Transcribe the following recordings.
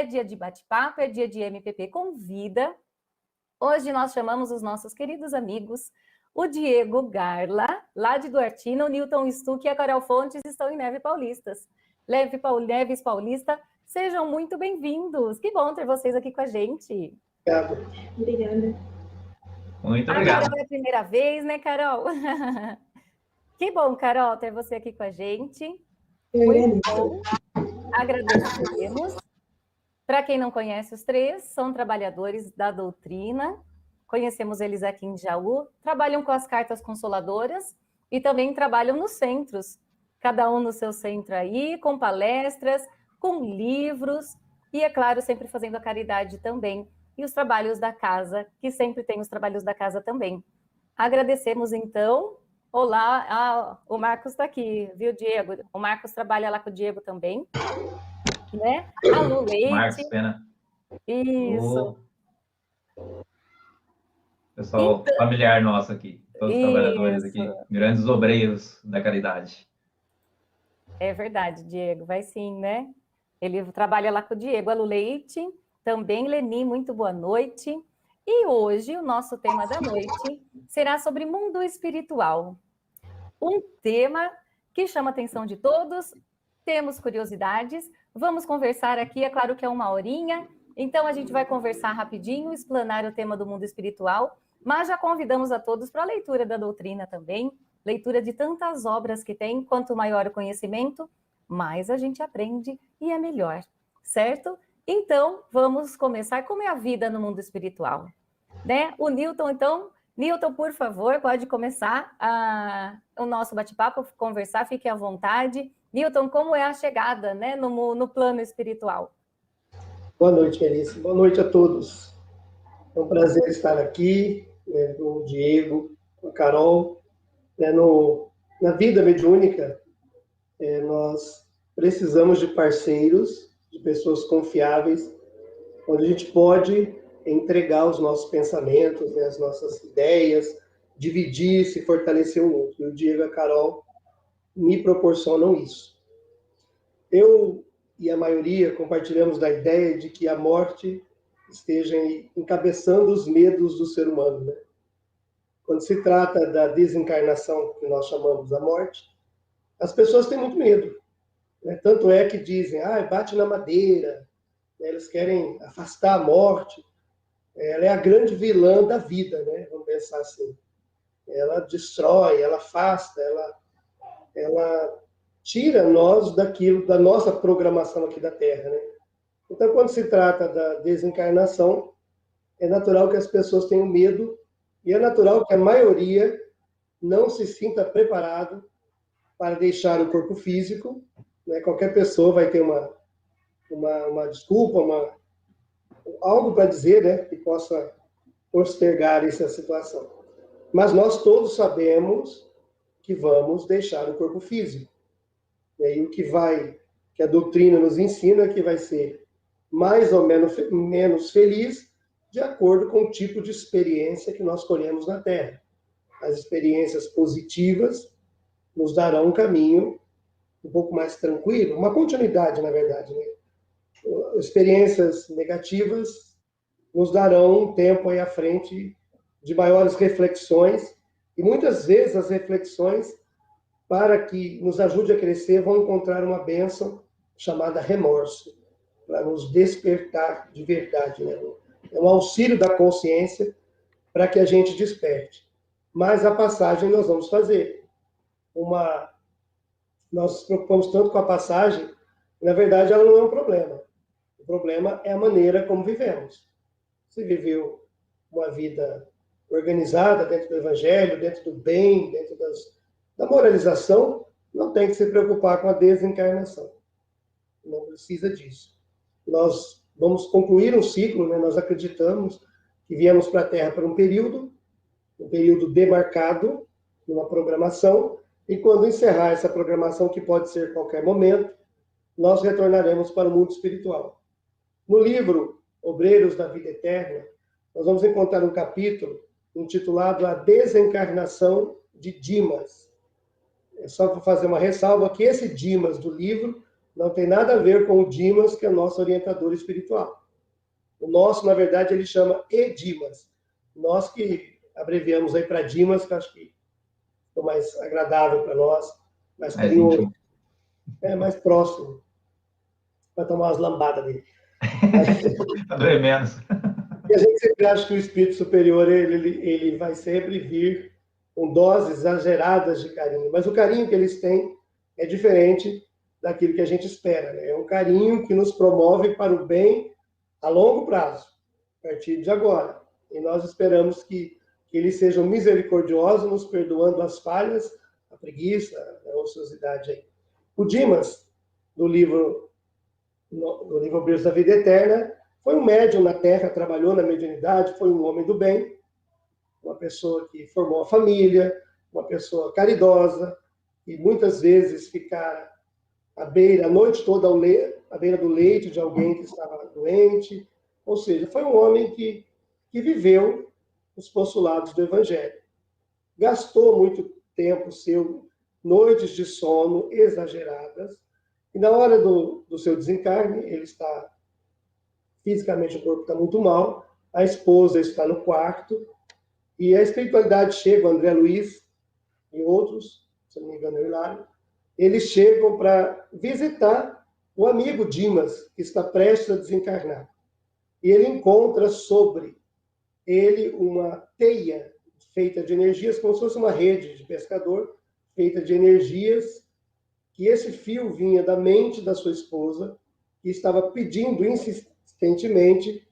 dia de bate-papo, é dia de MPP Convida. Hoje nós chamamos os nossos queridos amigos, o Diego Garla, lá de Duartina, o Newton Stuck e a Carol Fontes estão em Neves Paulista. Sejam muito bem-vindos. Que bom ter vocês aqui com a gente. Obrigada. Muito A obrigado. Carol é a primeira vez, né, Carol? Que bom, Carol, ter você aqui com a gente. Muito bom. Agradecemos. Para quem não conhece, os três são trabalhadores da doutrina. Conhecemos eles aqui em Jaú. Trabalham com as cartas consoladoras e também trabalham nos centros. Cada um no seu centro aí, com palestras, com livros e, é claro, sempre fazendo a caridade também. E os trabalhos da casa, que sempre tem os trabalhos da casa também. Agradecemos, então. Olá, o Marcos está aqui, viu, Diego? O Marcos trabalha lá com o Diego também. Né? A Lu Leite. Marcos, pena. Isso. Pessoal então, familiar nosso aqui, todos os trabalhadores aqui, grandes obreiros da caridade. É verdade, Diego, vai sim, né? Ele trabalha lá com o Diego. A Lu Leite, também Leni, muito boa noite. E hoje o nosso tema da noite será sobre mundo espiritual. Um tema que chama a atenção de todos, temos curiosidades, vamos conversar aqui, é claro que é 1 horinha, então a gente vai conversar rapidinho, explanar o tema do mundo espiritual, mas já convidamos a todos para a leitura da doutrina também, leitura de tantas obras que tem, quanto maior o conhecimento, mais a gente aprende e é melhor, certo? Então, vamos começar. Como é a vida no mundo espiritual? Né? O Newton, então... Newton, por favor, pode começar o nosso bate-papo, conversar, fique à vontade. Newton, como é a chegada, né, no plano espiritual? Boa noite, Melissa. Boa noite a todos. É um prazer estar aqui, né, com o Diego, com a Carol. Né, na vida mediúnica, nós precisamos de parceiros, de pessoas confiáveis, onde a gente pode entregar os nossos pensamentos, né, as nossas ideias, dividir, se fortalecer um outro. E o Diego e a Carol me proporcionam isso. Eu e a maioria compartilhamos da ideia de que a morte esteja encabeçando os medos do ser humano, né? Quando se trata da desencarnação, que nós chamamos da morte, as pessoas têm muito medo, né? Tanto é que dizem, bate na madeira, né? Eles querem afastar a morte. Ela é a grande vilã da vida, né? Vamos pensar assim. Ela destrói, ela afasta, ela tira nós daquilo, da nossa programação aqui da Terra, né? Então, quando se trata da desencarnação, é natural que as pessoas tenham medo e é natural que a maioria não se sinta preparado para deixar o corpo físico, né? Qualquer pessoa vai ter uma desculpa, algo para dizer, né, que possa postergar essa situação. Mas nós todos sabemos que vamos deixar o corpo físico. E o que a doutrina nos ensina é que vai ser mais ou menos feliz de acordo com o tipo de experiência que nós colhemos na Terra. As experiências positivas nos darão um caminho um pouco mais tranquilo, uma continuidade, na verdade, né? Experiências negativas nos darão um tempo aí à frente de maiores reflexões, e muitas vezes as reflexões, para que nos ajude a crescer, vão encontrar uma bênção chamada remorso, para nos despertar de verdade, né? É um auxílio da consciência para que a gente desperte. Mas a passagem nós vamos fazer. Nós nos preocupamos tanto com a passagem, na verdade ela não é um problema. O problema é a maneira como vivemos. Se viveu uma vida organizada dentro do Evangelho, dentro do bem, dentro da moralização, não tem que se preocupar com a desencarnação. Não precisa disso. Nós vamos concluir um ciclo, né? Nós acreditamos que viemos para a Terra por um período demarcado, numa programação, e quando encerrar essa programação, que pode ser qualquer momento, nós retornaremos para o mundo espiritual. No livro Obreiros da Vida Eterna, nós vamos encontrar um capítulo intitulado A Desencarnação de Dimas. É só para fazer uma ressalva que esse Dimas do livro não tem nada a ver com o Dimas, que é o nosso orientador espiritual. O nosso, na verdade, ele chama Edimas. Nós que abreviamos aí para Dimas, que acho que é mais agradável para nós, mais carinhoso, mais próximo, para tomar umas lambadas dele. Para doer menos. E a gente sempre acha que o espírito superior ele vai sempre vir com doses exageradas de carinho, mas o carinho que eles têm é diferente daquilo que a gente espera, né? É um carinho que nos promove para o bem a longo prazo, a partir de agora. E nós esperamos que eles sejam misericordiosos, nos perdoando as falhas, a preguiça, a ociosidade aí. O Dimas, do livro Brilhos da Vida Eterna, foi um médium na Terra, trabalhou na mediunidade, foi um homem do bem, uma pessoa que formou a família, uma pessoa caridosa, e muitas vezes ficara a noite toda à beira do leito de alguém que estava doente. Ou seja, foi um homem que viveu os postulados do Evangelho. Gastou muito tempo seu, noites de sono exageradas, e na hora do seu desencarne, ele está, fisicamente o corpo está muito mal, a esposa está no quarto, e a espiritualidade chega, o André Luiz e outros, se não me engano, é o Hilário, eles chegam para visitar o amigo Dimas, que está prestes a desencarnar. E ele encontra sobre ele uma teia feita de energias, como se fosse uma rede de pescador, feita de energias, que esse fio vinha da mente da sua esposa, que estava pedindo insistentemente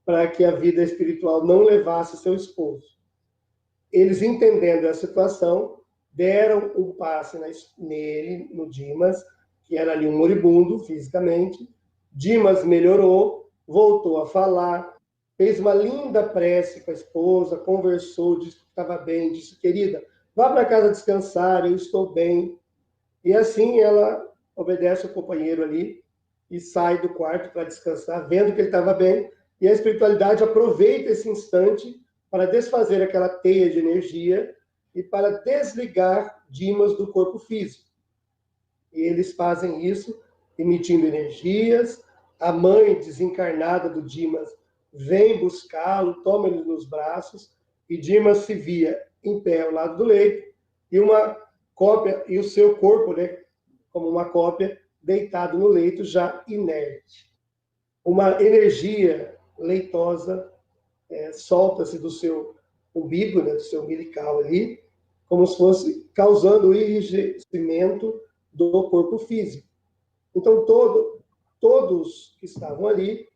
para que a vida espiritual não levasse seu esposo. Eles, entendendo a situação, deram um passe nele, no Dimas, que era ali um moribundo fisicamente. Dimas melhorou, voltou a falar, fez uma linda prece com a esposa, conversou, disse que estava bem, disse, querida, vá para casa descansar, eu estou bem. E assim ela obedece ao companheiro ali e sai do quarto para descansar, vendo que ele estava bem, e a espiritualidade aproveita esse instante para desfazer aquela teia de energia e para desligar Dimas do corpo físico. E eles fazem isso emitindo energias. A mãe desencarnada do Dimas vem buscá-lo, toma ele nos braços, e Dimas se via em pé ao lado do leito, e uma cópia, e o seu corpo, né, como uma cópia, deitado no leito, já inerte. Uma energia leitosa solta-se do seu umbigo, né, do seu umbilical ali, como se fosse causando o enrijecimento do corpo físico. Então, todos que estavam ali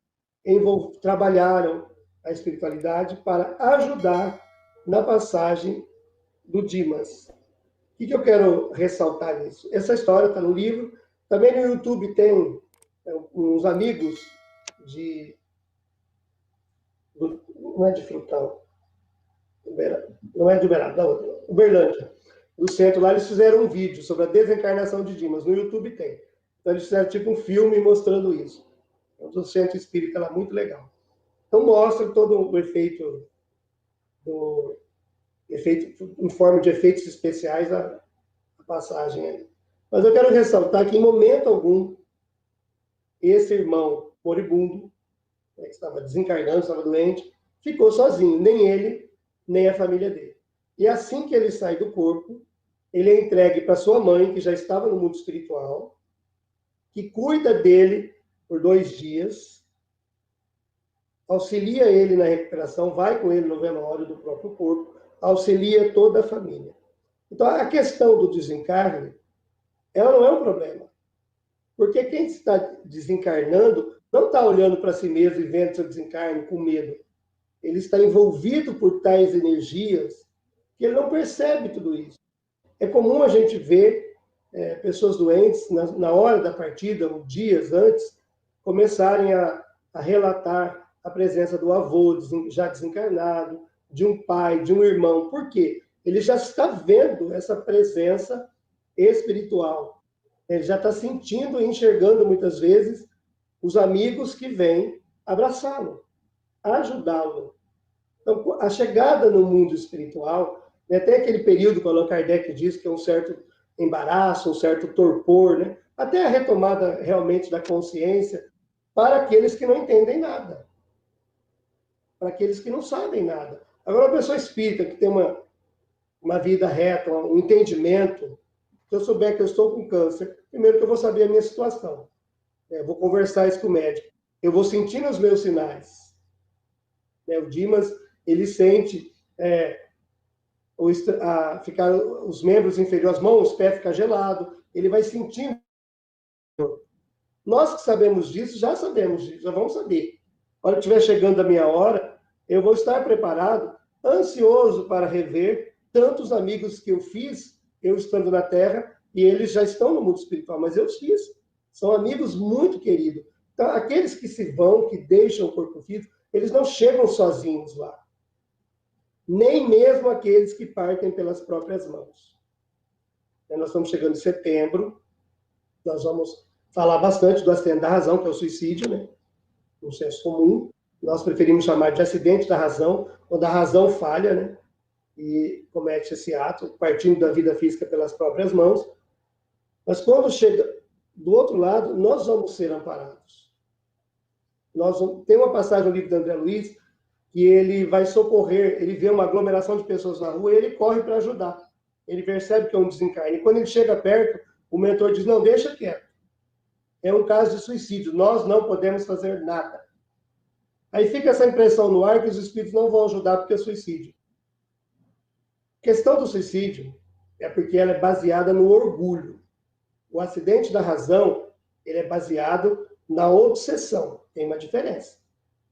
trabalharam a espiritualidade para ajudar na passagem do Dimas. O que eu quero ressaltar nisso? Essa história está no livro. Também no YouTube tem uns amigos não é de Frutal, não é de Uberaba, da outra, Uberlândia, do centro lá, eles fizeram um vídeo sobre a desencarnação de Dimas. No YouTube tem. Então, eles fizeram tipo um filme mostrando isso. É um centro espírita lá, muito legal. Então, mostra todo o efeito em forma de efeitos especiais a passagem aí. Mas eu quero ressaltar que, em momento algum, esse irmão moribundo, que estava desencarnando, estava doente, ficou sozinho, nem ele, nem a família dele. E assim que ele sai do corpo, ele é entregue para sua mãe, que já estava no mundo espiritual, que cuida dele por 2 dias, auxilia ele na recuperação, vai com ele no velório do próprio corpo, auxilia toda a família. Então, a questão do desencarne, ela não é um problema. Porque quem está desencarnando não está olhando para si mesmo e vendo seu desencarne com medo. Ele está envolvido por tais energias que ele não percebe tudo isso. É comum a gente ver pessoas doentes, na hora da partida, ou dias antes, começarem a relatar a presença do avô já desencarnado, de um pai, de um irmão. Por quê? Ele já está vendo essa presença espiritual. Ele já está sentindo e enxergando, muitas vezes, os amigos que vêm abraçá-lo, ajudá-lo. Então, a chegada no mundo espiritual, até aquele período que o Allan Kardec diz que é um certo embaraço, um certo torpor, né? até a retomada realmente da consciência para aqueles que não entendem nada, para aqueles que não sabem nada. Agora, a pessoa espírita que tem uma vida reta, um entendimento, se eu souber que eu estou com câncer, primeiro que eu vou saber a minha situação. Eu vou conversar isso com o médico. Eu vou sentir os meus sinais. O Dimas, ele sente ficar os membros inferiores, as mãos, os pés ficam gelados. Ele vai sentindo. Nós que sabemos disso, já sabemos disso, já vamos saber. A hora que estiver chegando a minha hora, eu vou estar preparado, ansioso para rever tantos amigos que eu fiz, eu estando na Terra, e eles já estão no mundo espiritual, mas eu fiz. São amigos muito queridos. Então, aqueles que se vão, que deixam o corpo físico, eles não chegam sozinhos lá. Nem mesmo aqueles que partem pelas próprias mãos. Nós estamos chegando em setembro, nós vamos falar bastante do acidente da razão, que é o suicídio, né? Um senso comum. Nós preferimos chamar de acidente da razão, quando a razão falha, né? E comete esse ato, partindo da vida física pelas próprias mãos. Mas quando chega do outro lado, nós vamos ser amparados. Tem uma passagem no livro de André Luiz, que ele vai socorrer, ele vê uma aglomeração de pessoas na rua e ele corre para ajudar. Ele percebe que é um desencarne. E quando ele chega perto, o mentor diz, não, deixa quieto. É um caso de suicídio, nós não podemos fazer nada. Aí fica essa impressão no ar que os espíritos não vão ajudar porque é suicídio. A questão do suicídio é porque ela é baseada no orgulho. O acidente da razão, ele é baseado na obsessão. Tem uma diferença.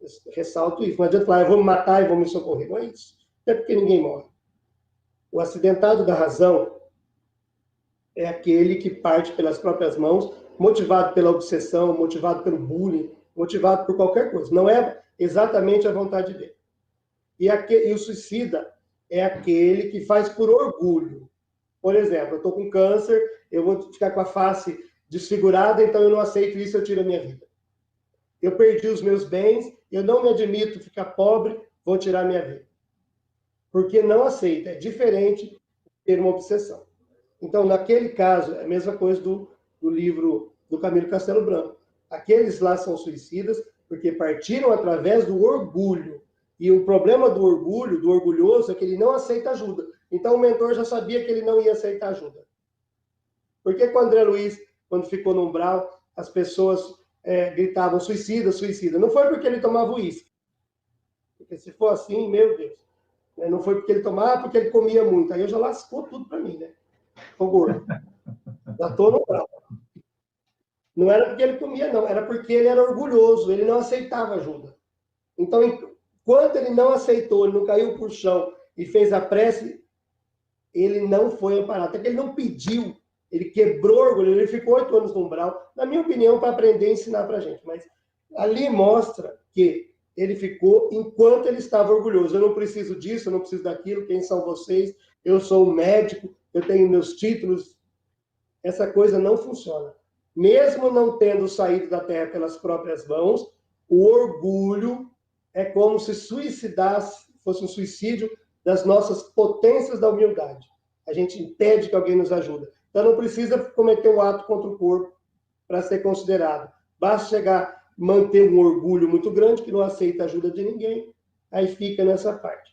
Eu ressalto isso. Não adianta falar, eu vou me matar e vou me socorrer. Não é isso. Até porque ninguém morre. O acidentado da razão é aquele que parte pelas próprias mãos, motivado pela obsessão, motivado pelo bullying, motivado por qualquer coisa. Não é exatamente a vontade dele. E o suicida é aquele que faz por orgulho. Por exemplo, eu estou com câncer, eu vou ficar com a face desfigurada, então eu não aceito isso, eu tiro a minha vida. Eu perdi os meus bens, eu não me admito ficar pobre, vou tirar a minha vida. Porque não aceita, é diferente de ter uma obsessão. Então, naquele caso, é a mesma coisa do livro do Camilo Castelo Branco. Aqueles lá são suicidas porque partiram através do orgulho. E o problema do orgulho, do orgulhoso, é que ele não aceita ajuda. Então, o mentor já sabia que ele não ia aceitar ajuda. Por que com o André Luiz, quando ficou no umbral, as pessoas gritavam suicida, suicida? Não foi porque ele tomava uísque. Porque se for assim, meu Deus. Não foi porque ele tomava, porque ele comia muito. Aí eu já lascou tudo para mim, né? Ficou gordo. Já estou no umbral. Não era porque ele comia, não. Era porque ele era orgulhoso. Ele não aceitava ajuda. Então, enquanto ele não aceitou, ele não caiu por chão e fez a prece, ele não foi amparado. Até que ele não pediu. Ele quebrou o orgulho. Ele ficou 8 anos no umbral, na minha opinião, para aprender e ensinar para a gente. Mas ali mostra que ele ficou enquanto ele estava orgulhoso. Eu não preciso disso, eu não preciso daquilo. Quem são vocês? Eu sou um médico, eu tenho meus títulos. Essa coisa não funciona. Mesmo não tendo saído da Terra pelas próprias mãos, o orgulho é como se suicidasse, fosse um suicídio das nossas potências da humildade. A gente impede que alguém nos ajude. Então não precisa cometer um ato contra o corpo para ser considerado. Basta chegar, manter um orgulho muito grande, que não aceita a ajuda de ninguém, aí fica nessa parte.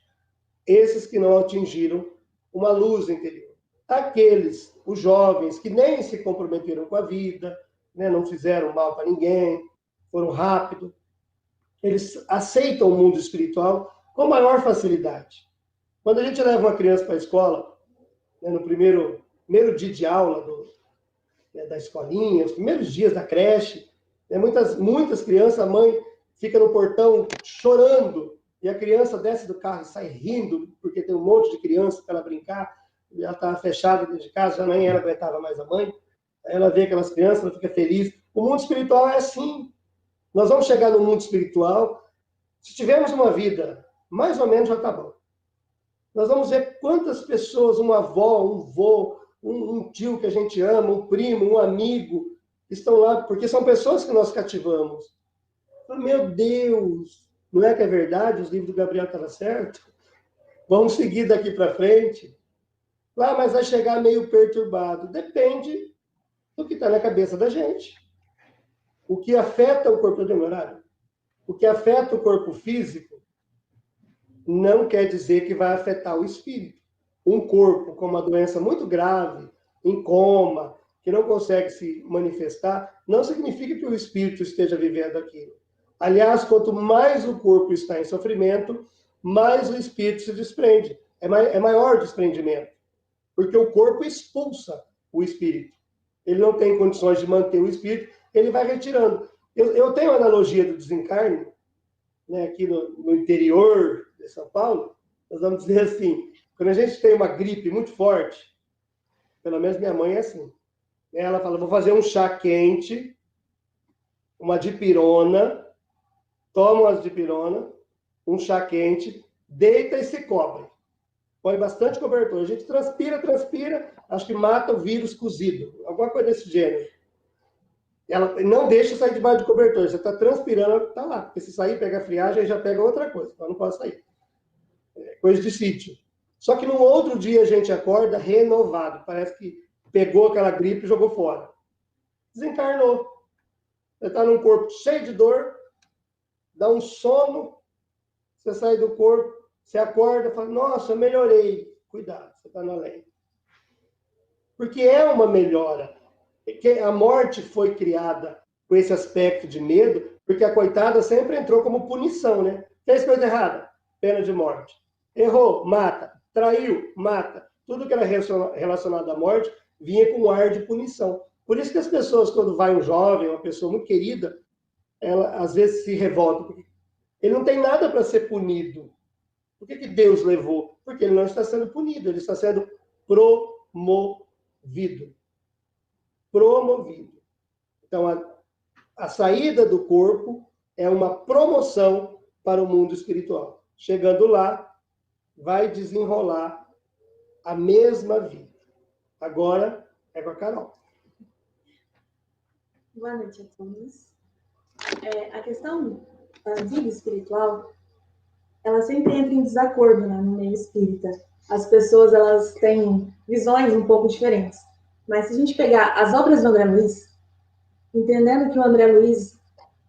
Esses que não atingiram uma luz interior. Aqueles, os jovens, que nem se comprometeram com a vida, né, não fizeram mal para ninguém, foram rápidos, eles aceitam o mundo espiritual com maior facilidade. Quando a gente leva uma criança para a escola, né, no primeiro dia de aula da escolinha, os primeiros dias da creche, né, muitas crianças, a mãe fica no portão chorando, e a criança desce do carro e sai rindo, porque tem um monte de criança para ela brincar, e ela estava fechada dentro de casa, já nem ela aguentava mais a mãe, aí ela vê aquelas crianças, ela fica feliz. O mundo espiritual é assim. Nós vamos chegar no mundo espiritual, se tivermos uma vida, mais ou menos já está bom. Nós vamos ver quantas pessoas, uma avó, um vô, um tio que a gente ama, um primo, um amigo, estão lá, porque são pessoas que nós cativamos. Meu Deus, não é que é verdade? Os livros do Gabriel estavam certos? Vamos seguir daqui para frente. Mas vai chegar meio perturbado. Depende do que está na cabeça da gente. O que afeta o corpo demorário, o que afeta o corpo físico, não quer dizer que vai afetar o espírito. Um corpo com uma doença muito grave, em coma, que não consegue se manifestar, não significa que o espírito esteja vivendo aquilo. Aliás, quanto mais o corpo está em sofrimento, mais o espírito se desprende. É maior o desprendimento. Porque o corpo expulsa o espírito. Ele não tem condições de manter o espírito, ele vai retirando. Eu tenho a analogia do desencarne, né, aqui no interior de São Paulo, nós vamos dizer assim, quando a gente tem uma gripe muito forte, pelo menos minha mãe é assim, ela fala, vou fazer um chá quente, uma dipirona, toma umas dipirona, um chá quente, deita e se cobre. Põe bastante cobertor. A gente transpira, acho que mata o vírus cozido. Alguma coisa desse gênero. Ela não deixa sair debaixo de cobertor. Você está transpirando, está lá. Porque se sair, pega a friagem, já pega outra coisa. Então não pode sair. É coisa de sítio. Só que no outro dia a gente acorda renovado. Parece que pegou aquela gripe e jogou fora. Desencarnou. Você está num corpo cheio de dor, dá um sono, você sai do corpo, você acorda e fala, nossa, melhorei. Cuidado, você está no além. Porque é uma melhora. A morte foi criada com esse aspecto de medo, porque a coitada sempre entrou como punição, né? Fez coisa errada, pena de morte. Errou, mata. Traiu, mata. Tudo que era relacionado à morte vinha com um ar de punição. Por isso que as pessoas, quando vai um jovem, uma pessoa muito querida, ela às vezes se revolta. Ele não tem nada para ser punido. Por que Deus levou? Porque ele não está sendo punido, ele está sendo promovido. Promovido. Então, a saída do corpo é uma promoção para o mundo espiritual. Chegando lá, vai desenrolar a mesma vida. Agora é com a Carol. Boa noite a todos. A questão da vida espiritual, ela sempre entra em desacordo, né, no meio espírita. As pessoas, elas têm visões um pouco diferentes. Mas se a gente pegar as obras do André Luiz, entendendo que o André Luiz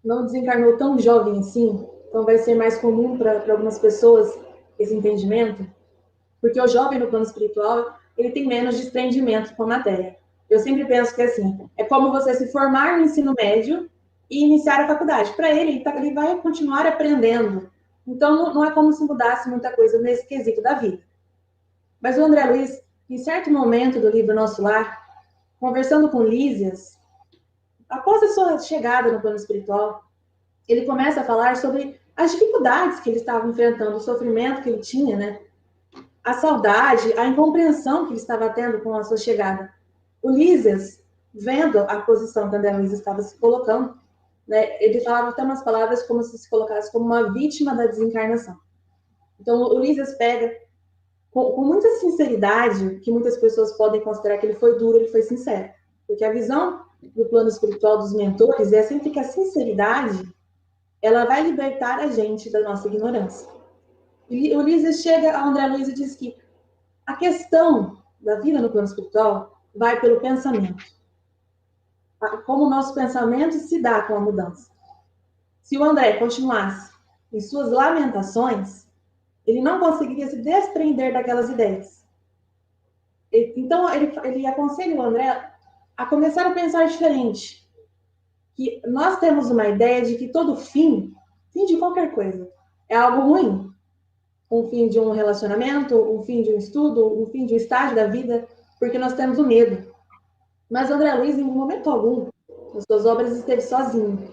não desencarnou tão jovem assim, então vai ser mais comum para algumas pessoas esse entendimento, porque o jovem no plano espiritual, ele tem menos desprendimento com a matéria. Eu sempre penso que assim, é como você se formar no ensino médio e iniciar a faculdade. Para ele, ele vai continuar aprendendo. Então, não é como se mudasse muita coisa nesse quesito da vida. Mas o André Luiz, em certo momento do livro Nosso Lar, conversando com Lísias, após a sua chegada no plano espiritual, ele começa a falar sobre as dificuldades que ele estava enfrentando, o sofrimento que ele tinha, né? A saudade, a incompreensão que ele estava tendo com a sua chegada. O Lísias, vendo a posição que André Luiz estava se colocando, né, ele falava até umas palavras como se colocasse como uma vítima da desencarnação. Então, o Lísias pega com muita sinceridade, que muitas pessoas podem considerar que ele foi duro, ele foi sincero. Porque a visão do plano espiritual dos mentores é sempre que a sinceridade, ela vai libertar a gente da nossa ignorância. E o Lísias chega a André Luiz e diz que a questão da vida no plano espiritual vai pelo pensamento. Como o nosso pensamento se dá com a mudança. Se o André continuasse em suas lamentações, ele não conseguiria se desprender daquelas ideias. Então, ele aconselha o André a começar a pensar diferente. Que nós temos uma ideia de que todo fim de qualquer coisa, é algo ruim. Um fim de um relacionamento, um fim de um estudo, um fim de um estágio da vida, porque nós temos o medo. Mas André Luiz, em momento algum, nas suas obras, esteve sozinho.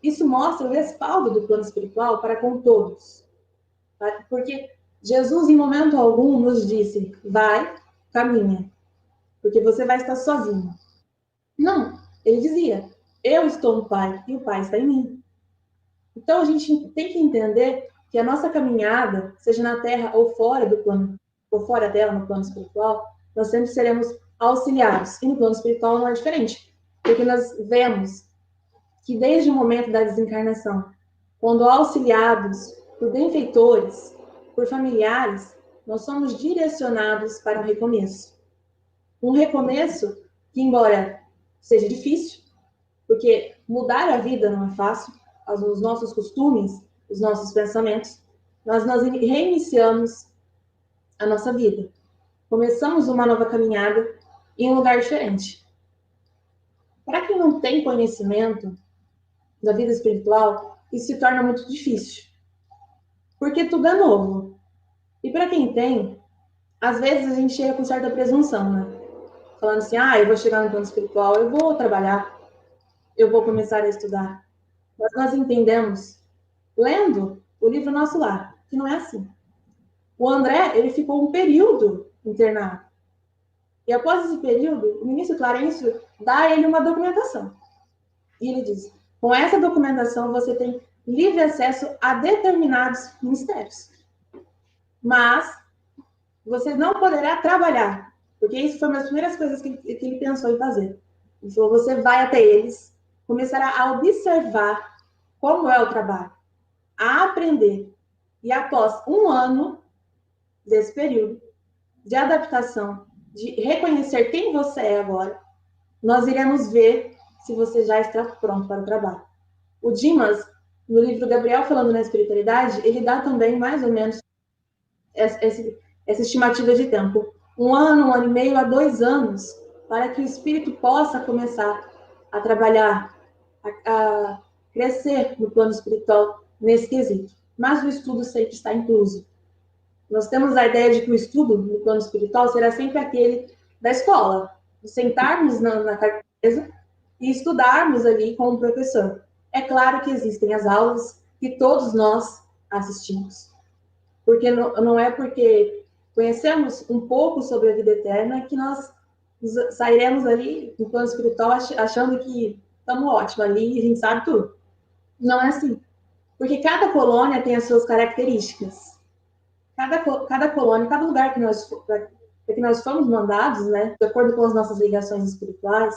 Isso mostra o respaldo do plano espiritual para com todos. Tá? Porque Jesus, em momento algum, nos disse, vai, caminha, porque você vai estar sozinho. Não, ele dizia, eu estou no Pai e o Pai está em mim. Então, a gente tem que entender que a nossa caminhada, seja na Terra ou fora do plano, ou fora dela, no plano espiritual, nós sempre seremos auxiliados. E no plano espiritual não é diferente. Porque nós vemos que desde o momento da desencarnação, quando auxiliados por benfeitores, por familiares, nós somos direcionados para um recomeço. Um recomeço que, embora seja difícil, porque mudar a vida não é fácil, os nossos costumes, os nossos pensamentos, nós reiniciamos a nossa vida. Começamos uma nova caminhada em um lugar diferente. Para quem não tem conhecimento da vida espiritual, isso se torna muito difícil, porque tudo é novo. E para quem tem, às vezes a gente chega com certa presunção, né? Falando assim, eu vou chegar no plano espiritual, eu vou trabalhar, eu vou começar a estudar. Mas nós entendemos, lendo o livro Nosso Lar, que não é assim. O André, ele ficou um período internado. E após esse período, o ministro Clarencio dá a ele uma documentação. E ele diz, com essa documentação você tem livre acesso a determinados ministérios. Mas você não poderá trabalhar, porque isso foi uma das primeiras coisas que ele pensou em fazer. Ele falou, você vai até eles, começará a observar como é o trabalho, a aprender. E após um ano desse período de adaptação, de reconhecer quem você é agora, nós iremos ver se você já está pronto para o trabalho. O Dimas, no livro Gabriel Falando na Espiritualidade, ele dá também mais ou menos essa estimativa de tempo. 1 ano, 1 ano e meio a 2 anos, para que o espírito possa começar a trabalhar, a crescer no plano espiritual nesse quesito. Mas o estudo sempre está incluso. Nós temos a ideia de que o estudo no plano espiritual será sempre aquele da escola, de sentarmos na carteira e estudarmos ali com o professor. É claro que existem as aulas que todos nós assistimos. Porque não é porque conhecemos um pouco sobre a vida eterna que nós sairemos ali no plano espiritual achando que estamos ótimos ali e a gente sabe tudo. Não é assim. Porque cada colônia tem as suas características. Cada colônia, cada lugar que nós fomos mandados, né, de acordo com as nossas ligações espirituais,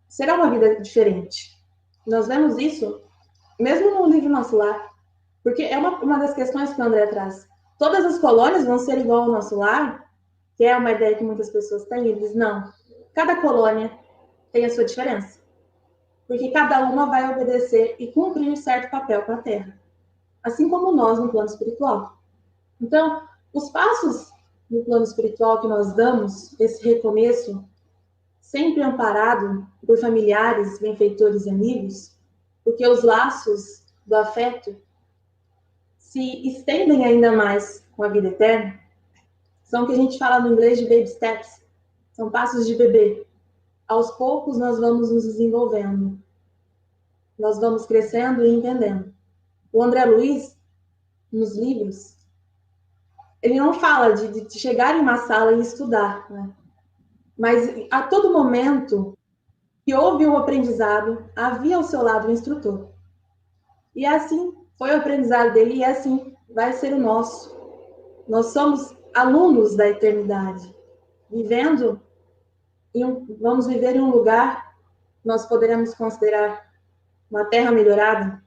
será uma vida diferente. Nós vemos isso mesmo no livro Nosso Lar, porque é uma das questões que o André traz. Todas as colônias vão ser igual ao Nosso Lar, que é uma ideia que muitas pessoas têm, e eles não. Cada colônia tem a sua diferença, porque cada uma vai obedecer e cumprir certo papel para a Terra, assim como nós no plano espiritual. Então, os passos no plano espiritual que nós damos, esse recomeço, sempre amparado por familiares, benfeitores e amigos, porque os laços do afeto se estendem ainda mais com a vida eterna, são o que a gente fala no inglês de baby steps, são passos de bebê. Aos poucos nós vamos nos desenvolvendo, nós vamos crescendo e entendendo. O André Luiz, nos livros, ele não fala de chegar em uma sala e estudar, né? Mas a todo momento que houve um aprendizado, havia ao seu lado um instrutor. E assim foi o aprendizado dele e assim vai ser o nosso. Nós somos alunos da eternidade, vamos viver em um lugar que nós poderemos considerar uma terra melhorada,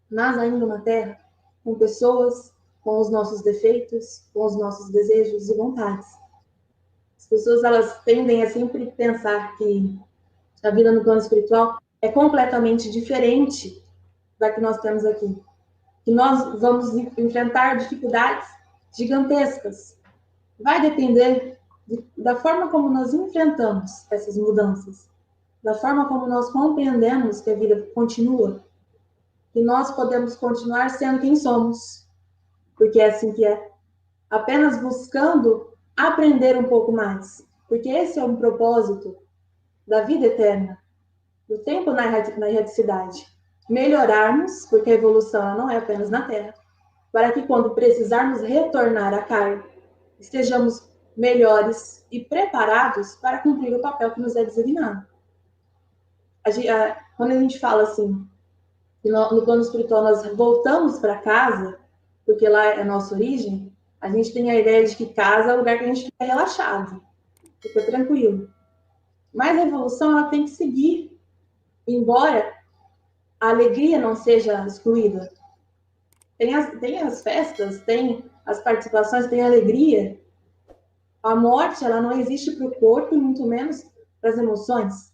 mas ainda uma terra com pessoas, com os nossos defeitos, com os nossos desejos e vontades. As pessoas, elas tendem a sempre pensar que a vida no plano espiritual é completamente diferente da que nós temos aqui. Que nós vamos enfrentar dificuldades gigantescas. Vai depender da forma como nós enfrentamos essas mudanças, da forma como nós compreendemos que a vida continua, que nós podemos continuar sendo quem somos, porque é assim que é, apenas buscando aprender um pouco mais, porque esse é um propósito da vida eterna, do tempo na erraticidade. Melhorarmos, porque a evolução ela não é apenas na Terra, para que quando precisarmos retornar à carne, estejamos melhores e preparados para cumprir o papel que nos é designado. Quando a gente fala assim, que no plano espiritual nós voltamos para casa, porque lá é a nossa origem, a gente tem a ideia de que casa é o lugar que a gente fica relaxado, fica tranquilo. Mas a evolução ela tem que seguir, embora a alegria não seja excluída. Tem as festas, tem as participações, tem a alegria. A morte ela não existe para o corpo e muito menos para as emoções.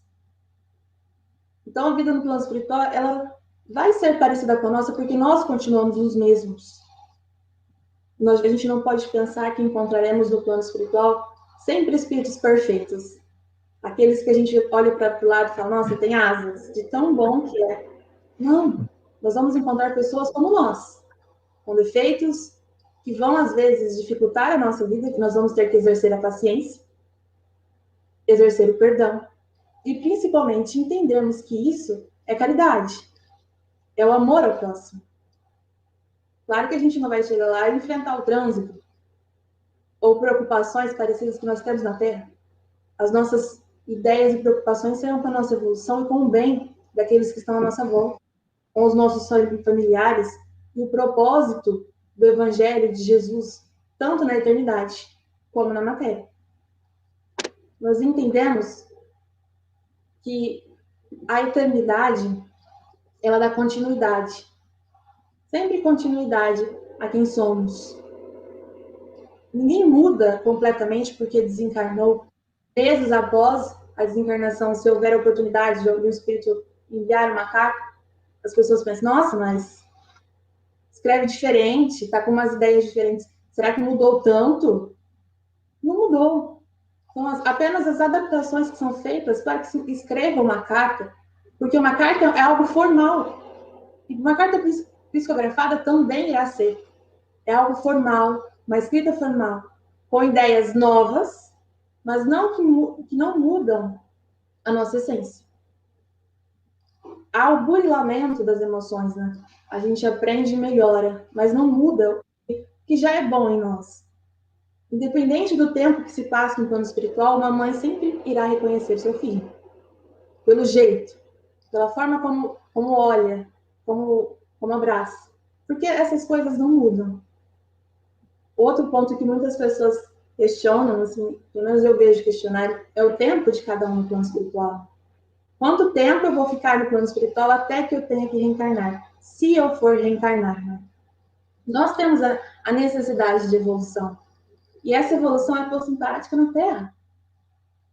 Então, a vida no plano espiritual, ela vai ser parecida com a nossa, porque nós continuamos os mesmos. A gente não pode pensar que encontraremos no plano espiritual sempre espíritos perfeitos. Aqueles que a gente olha para o lado e fala, nossa, tem asas, de tão bom que é. Não, nós vamos encontrar pessoas como nós, com defeitos, que vão, às vezes, dificultar a nossa vida, que nós vamos ter que exercer a paciência, exercer o perdão, e, principalmente, entendermos que isso é caridade, é o amor ao próximo. Claro que a gente não vai chegar lá e enfrentar o trânsito, ou preocupações parecidas que nós temos na Terra. As nossas ideias e preocupações serão com a nossa evolução e com o bem daqueles que estão à nossa volta, com os nossos familiares, e o propósito do Evangelho de Jesus, tanto na eternidade como na matéria. Nós entendemos que a eternidade, ela dá continuidade, sempre continuidade a quem somos. Ninguém muda completamente porque desencarnou. Meses após a desencarnação, se houver oportunidade de algum espírito enviar uma carta, as pessoas pensam, nossa, mas escreve diferente, está com umas ideias diferentes. Será que mudou tanto? Não mudou. São apenas as adaptações que são feitas para que se escreva uma carta, porque uma carta é algo formal. E uma carta psicografada também irá ser. É algo formal, uma escrita formal, com ideias novas, mas não que não mudam a nossa essência. Há o burilamento das emoções, né? A gente aprende e melhora, mas não muda o que já é bom em nós. Independente do tempo que se passa no plano espiritual, uma mãe sempre irá reconhecer seu filho. Pelo jeito, pela forma como olha, como abraça. Porque essas coisas não mudam. Outro ponto que muitas pessoas questionam, assim, pelo menos eu vejo questionar, é o tempo de cada um no plano espiritual. Quanto tempo eu vou ficar no plano espiritual até que eu tenha que reencarnar? Se eu for reencarnar, né? Nós temos a necessidade de evolução. E essa evolução é posta em prática na Terra.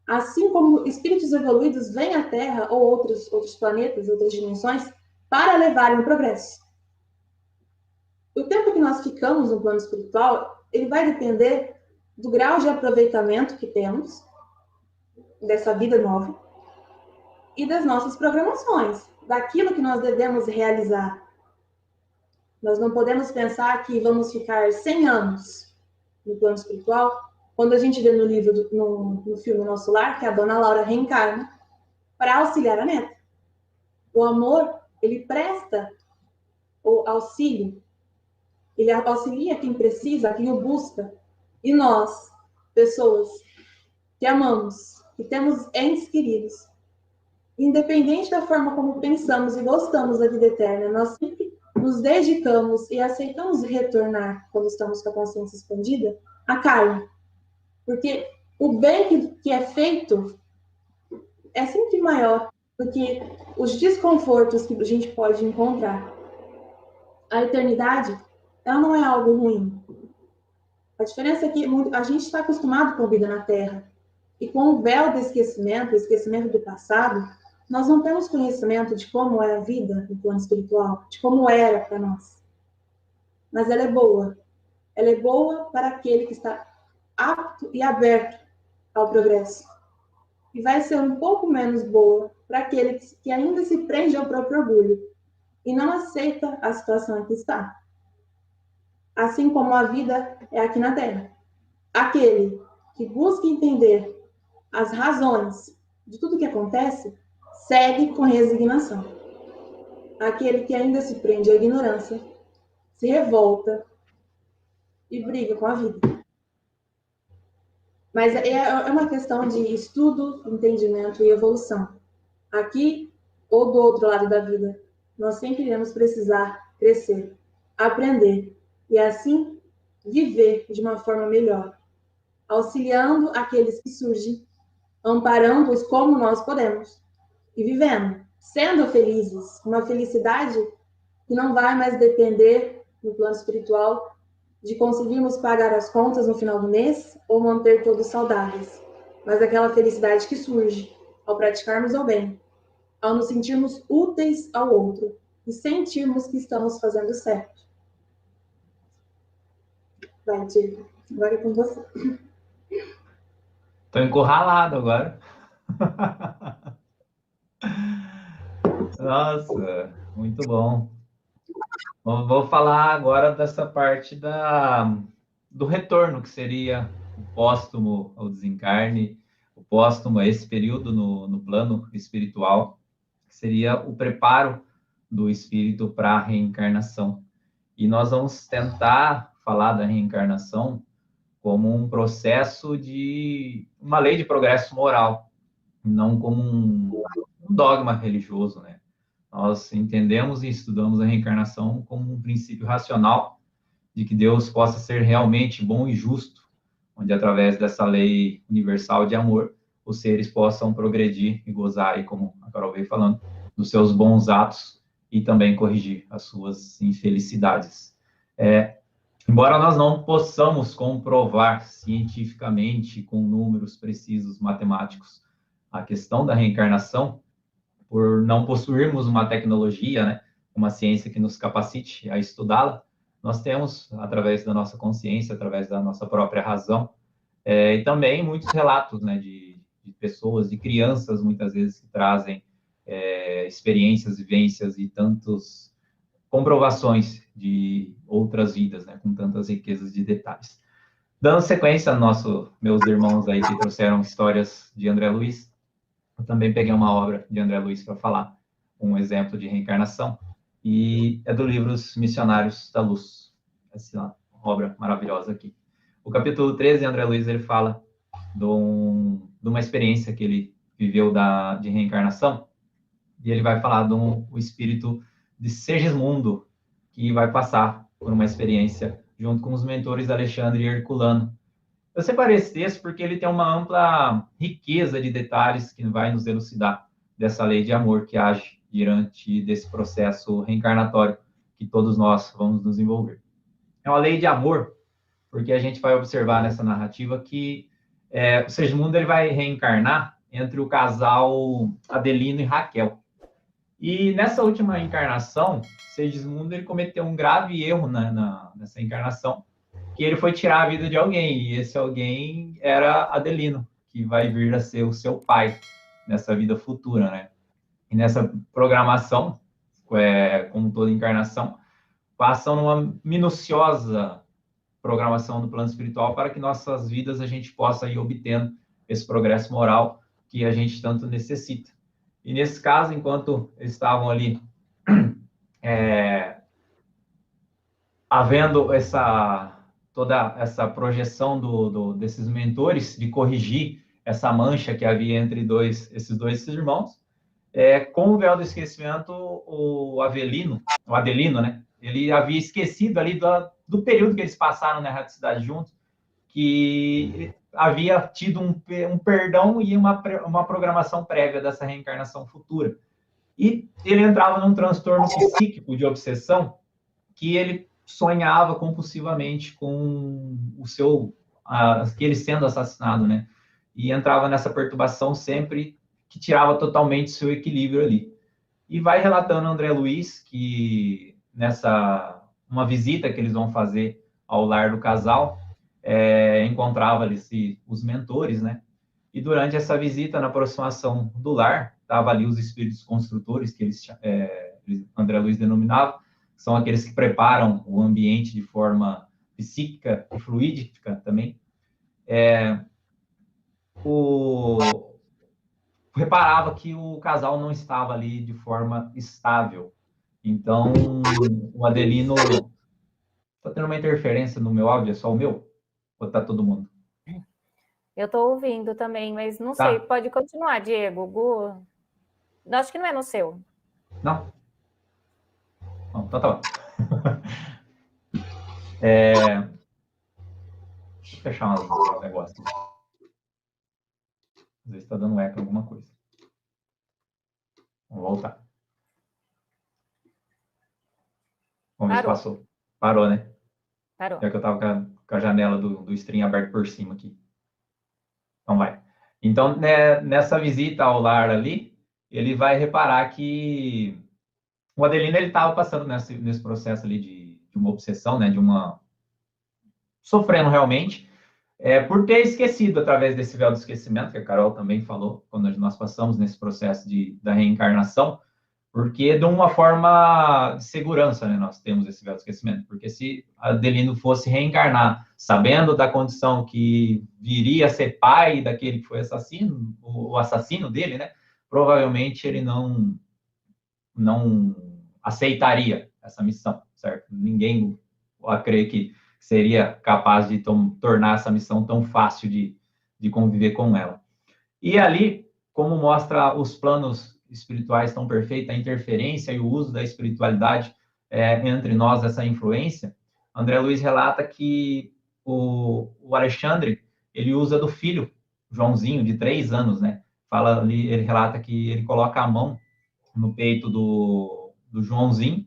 Assim como espíritos evoluídos vêm à Terra ou outros planetas, outras dimensões, para levarem o progresso. O tempo que nós ficamos no plano espiritual, ele vai depender do grau de aproveitamento que temos dessa vida nova e das nossas programações, daquilo que nós devemos realizar. Nós não podemos pensar que vamos ficar 100 anos no plano espiritual, quando a gente vê no livro, no filme Nosso Lar, que a dona Laura reencarna para auxiliar a neta. O amor, ele presta o auxílio, ele auxilia quem precisa, quem o busca. E nós, pessoas que amamos, que temos entes queridos, independente da forma como pensamos e gostamos da vida eterna, nós sempre nos dedicamos e aceitamos retornar, quando estamos com a consciência expandida, à carne. Porque o bem que é feito é sempre maior do que os desconfortos que a gente pode encontrar. A eternidade, ela não é algo ruim. A diferença é que a gente está acostumado com a vida na Terra. E com o véu do esquecimento, o esquecimento do passado, nós não temos conhecimento de como é a vida no plano espiritual, de como era para nós. Mas ela é boa. Ela é boa para aquele que está apto e aberto ao progresso. E vai ser um pouco menos boa para aquele que ainda se prende ao próprio orgulho e não aceita a situação em que está. Assim como a vida é aqui na Terra. Aquele que busca entender as razões de tudo que acontece, segue com resignação. Aquele que ainda se prende à ignorância, se revolta e briga com a vida. Mas é uma questão de estudo, entendimento e evolução. Aqui ou do outro lado da vida, nós sempre iremos precisar crescer, aprender e assim viver de uma forma melhor, auxiliando aqueles que surgem, amparando-os como nós podemos e vivendo, sendo felizes, uma felicidade que não vai mais depender no plano espiritual de conseguirmos pagar as contas no final do mês ou manter todos saudáveis, mas aquela felicidade que surge ao praticarmos o bem, ao nos sentirmos úteis ao outro e sentirmos que estamos fazendo certo. Vai, Diego. Agora é com você. Tô encurralado agora. Nossa, muito bom. Vou falar agora dessa parte do retorno, que seria o póstumo ao desencarne, o póstumo a esse período no plano espiritual, que seria o preparo do espírito para a reencarnação. E nós vamos tentar falar da reencarnação como um processo de uma lei de progresso moral, não como um dogma religioso, né? Nós entendemos e estudamos a reencarnação como um princípio racional de que Deus possa ser realmente bom e justo, onde através dessa lei universal de amor, os seres possam progredir e gozar, aí, como a Carol veio falando, dos seus bons atos e também corrigir as suas infelicidades. Embora nós não possamos comprovar cientificamente, com números precisos matemáticos, a questão da reencarnação, por não possuirmos uma tecnologia, né, uma ciência que nos capacite a estudá-la, nós temos, através da nossa consciência, através da nossa própria razão, e também muitos relatos, né, de pessoas, de crianças, muitas vezes, que trazem experiências, vivências e tantas comprovações de outras vidas, né, com tantas riquezas de detalhes. Dando sequência, meus irmãos aí que trouxeram histórias de André Luiz, eu também peguei uma obra de André Luiz para falar, um exemplo de reencarnação, e é do livro Os Missionários da Luz, essa obra maravilhosa aqui. O capítulo 13, André Luiz, ele fala de uma experiência que ele viveu de reencarnação, e ele vai falar do espírito de Segismundo, que vai passar por uma experiência junto com os mentores Alexandre e Herculano. Eu separei esse texto porque ele tem uma ampla riqueza de detalhes que vai nos elucidar dessa lei de amor que age diante desse processo reencarnatório que todos nós vamos nos envolver. É uma lei de amor, porque a gente vai observar nessa narrativa que o Segismundo ele vai reencarnar entre o casal Adelino e Raquel. E nessa última encarnação, Segismundo ele cometeu um grave erro nessa encarnação, que ele foi tirar a vida de alguém, e esse alguém era Adelino, que vai vir a ser o seu pai nessa vida futura, né? E nessa programação, como toda encarnação, passam numa minuciosa programação do plano espiritual para que nossas vidas a gente possa ir obtendo esse progresso moral que a gente tanto necessita. E nesse caso, enquanto eles estavam ali havendo toda essa projeção desses mentores de corrigir essa mancha que havia entre esses irmãos, com o véu do esquecimento, o Adelino, né, ele havia esquecido ali do período que eles passaram na erraticidade juntos, que havia tido um perdão e uma programação prévia dessa reencarnação futura. E ele entrava num transtorno psíquico de obsessão, que ele sonhava compulsivamente com ele sendo assassinado, né? E entrava nessa perturbação sempre que tirava totalmente seu equilíbrio ali. E vai relatando André Luiz que uma visita que eles vão fazer ao lar do casal, encontrava ali os mentores, né? E durante essa visita, na aproximação do lar, estavam ali os espíritos construtores, que André Luiz denominava, são aqueles que preparam o ambiente de forma psíquica e fluídica também. Reparava que o casal não estava ali de forma estável. Então, o Adelino... Está tendo uma interferência no meu áudio? É só o meu? Ou está todo mundo? Eu estou ouvindo também, mas não sei. Pode continuar, Diego. Gu... Acho que não é no seu. Não? Então tá bom. Deixa eu fechar um negócio. Às vezes está dando eco em alguma coisa. Vamos voltar. Vamos ver se passou. Parou, né? Parou. Já que eu estava com a janela do stream aberta por cima aqui. Então vai. Então, nessa visita ao lar ali, ele vai reparar que o Adelino ele estava passando nesse processo ali de uma obsessão, né, sofrendo realmente, por ter esquecido através desse véu do esquecimento, que a Carol também falou, quando nós passamos nesse processo da reencarnação, porque de uma forma de segurança, né, nós temos esse véu do esquecimento, porque se Adelino fosse reencarnar, sabendo da condição que viria a ser pai daquele que foi assassino, o assassino dele, né, provavelmente ele não aceitaria essa missão, certo? Ninguém, eu creio que seria capaz de tornar essa missão tão fácil de conviver com ela. E ali, como mostra os planos espirituais tão perfeitos, a interferência e o uso da espiritualidade entre nós, essa influência, André Luiz relata que o Alexandre, ele usa do filho, Joãozinho, de 3 anos, né? Fala ali, ele relata que ele coloca a mão no peito do Joãozinho,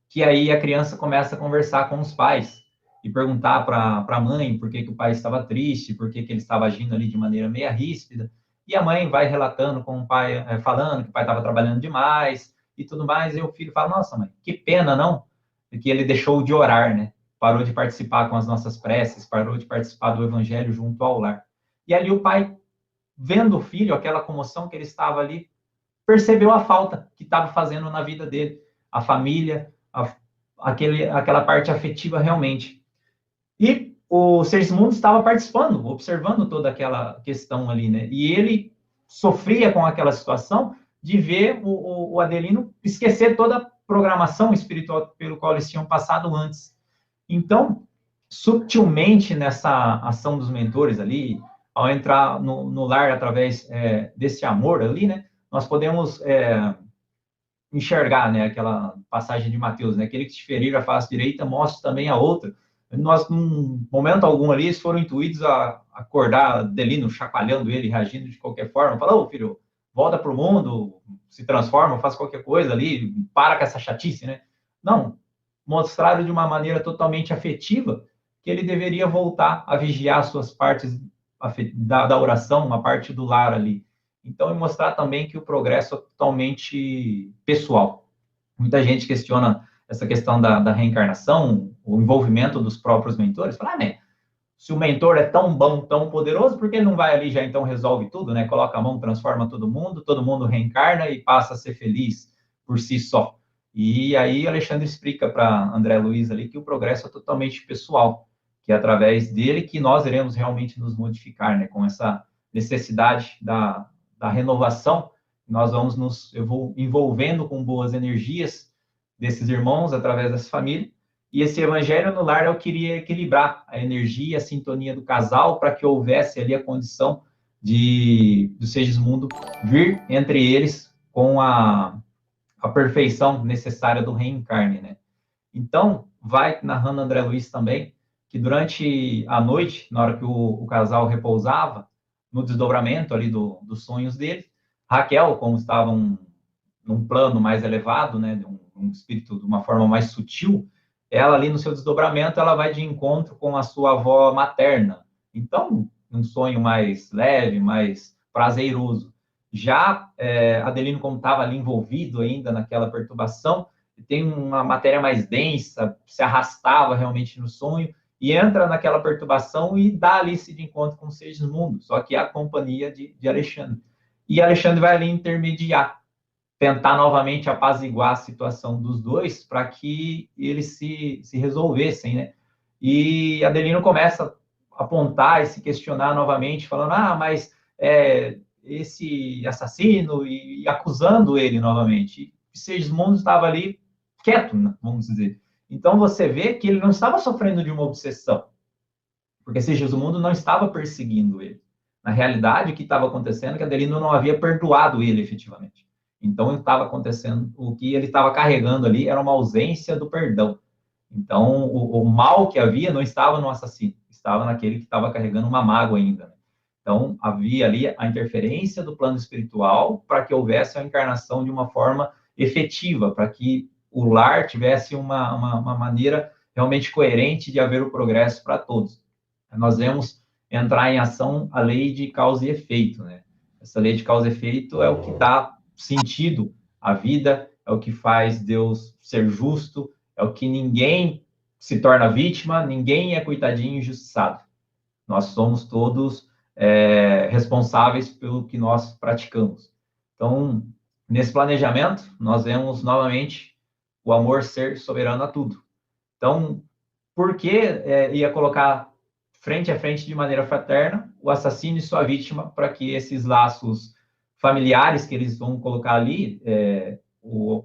que aí a criança começa a conversar com os pais e perguntar para a mãe por que o pai estava triste, por que ele estava agindo ali de maneira meio ríspida, e a mãe vai relatando com o pai, falando que o pai estava trabalhando demais e tudo mais, e o filho fala, nossa mãe, que pena, não? Que ele deixou de orar, né? Parou de participar com as nossas preces, parou de participar do evangelho junto ao lar. E ali o pai, vendo o filho, aquela comoção que ele estava ali, percebeu a falta que estava fazendo na vida dele, a família, aquela parte afetiva realmente. E o Segismundo estava participando, observando toda aquela questão ali, né? E ele sofria com aquela situação de ver o Adelino esquecer toda a programação espiritual pelo qual eles tinham passado antes. Então, subtilmente nessa ação dos mentores ali, ao entrar no lar através desse amor ali, né? Nós podemos enxergar, né, aquela passagem de Mateus, né? Aquele que te ferir a face direita, mostra também a outra. Nós, num momento algum ali, eles foram intuídos a acordar Adelino, chacoalhando ele, reagindo de qualquer forma. Falou, filho, volta para o mundo, se transforma, faz qualquer coisa ali, para com essa chatice, né? Não, mostraram de uma maneira totalmente afetiva que ele deveria voltar a vigiar as suas partes da oração, uma parte do lar ali. Então, e mostrar também que o progresso é totalmente pessoal. Muita gente questiona essa questão da reencarnação, o envolvimento dos próprios mentores. Fala, né? Se o mentor é tão bom, tão poderoso, por que ele não vai ali já então resolve tudo, né? Coloca a mão, transforma todo mundo reencarna e passa a ser feliz por si só. E aí Alexandre explica para André Luiz ali que o progresso é totalmente pessoal, que é através dele que nós iremos realmente nos modificar, né? Com essa necessidade da renovação, nós vamos nos envolvendo com boas energias desses irmãos através dessa família, e esse evangelho no lar eu queria equilibrar a energia, a sintonia do casal, para que houvesse ali a condição do Segismundo vir entre eles com a perfeição necessária do reencarne, né? Então, vai narrando André Luiz também, que durante a noite, na hora que o casal repousava, no desdobramento ali dos sonhos dele, Raquel, como estava num plano mais elevado, né, um espírito de uma forma mais sutil, ela ali no seu desdobramento, ela vai de encontro com a sua avó materna. Então, um sonho mais leve, mais prazeroso. Já Adelino, como estava ali envolvido ainda naquela perturbação, tem uma matéria mais densa, se arrastava realmente no sonho, e entra naquela perturbação e dá ali esse de encontro com o Segismundo, só que é a companhia de Alexandre. E Alexandre vai ali intermediar, tentar novamente apaziguar a situação dos dois para que eles se resolvessem, né? E Adelino começa a apontar e se questionar novamente, falando, mas esse assassino, e acusando ele novamente. E Segismundo estava ali quieto, vamos dizer. Então você vê que ele não estava sofrendo de uma obsessão, porque Segismundo não estava perseguindo ele. Na realidade, o que estava acontecendo é que Adelino não havia perdoado ele efetivamente. Então, estava acontecendo, o que ele estava carregando ali era uma ausência do perdão. Então, o mal que havia não estava no assassino, estava naquele que estava carregando uma mágoa ainda, né? Então, havia ali a interferência do plano espiritual para que houvesse a encarnação de uma forma efetiva, para que o lar tivesse uma maneira realmente coerente de haver o progresso para todos. Nós vemos entrar em ação a lei de causa e efeito, né? Essa lei de causa e efeito é o que dá sentido à vida, é o que faz Deus ser justo, é o que ninguém se torna vítima, ninguém é coitadinho injustiçado. Nós somos todos responsáveis pelo que nós praticamos. Então, nesse planejamento, nós vemos novamente o amor ser soberano a tudo. Então, por que ia colocar frente a frente de maneira fraterna o assassino e sua vítima para que esses laços familiares que eles vão colocar ali, o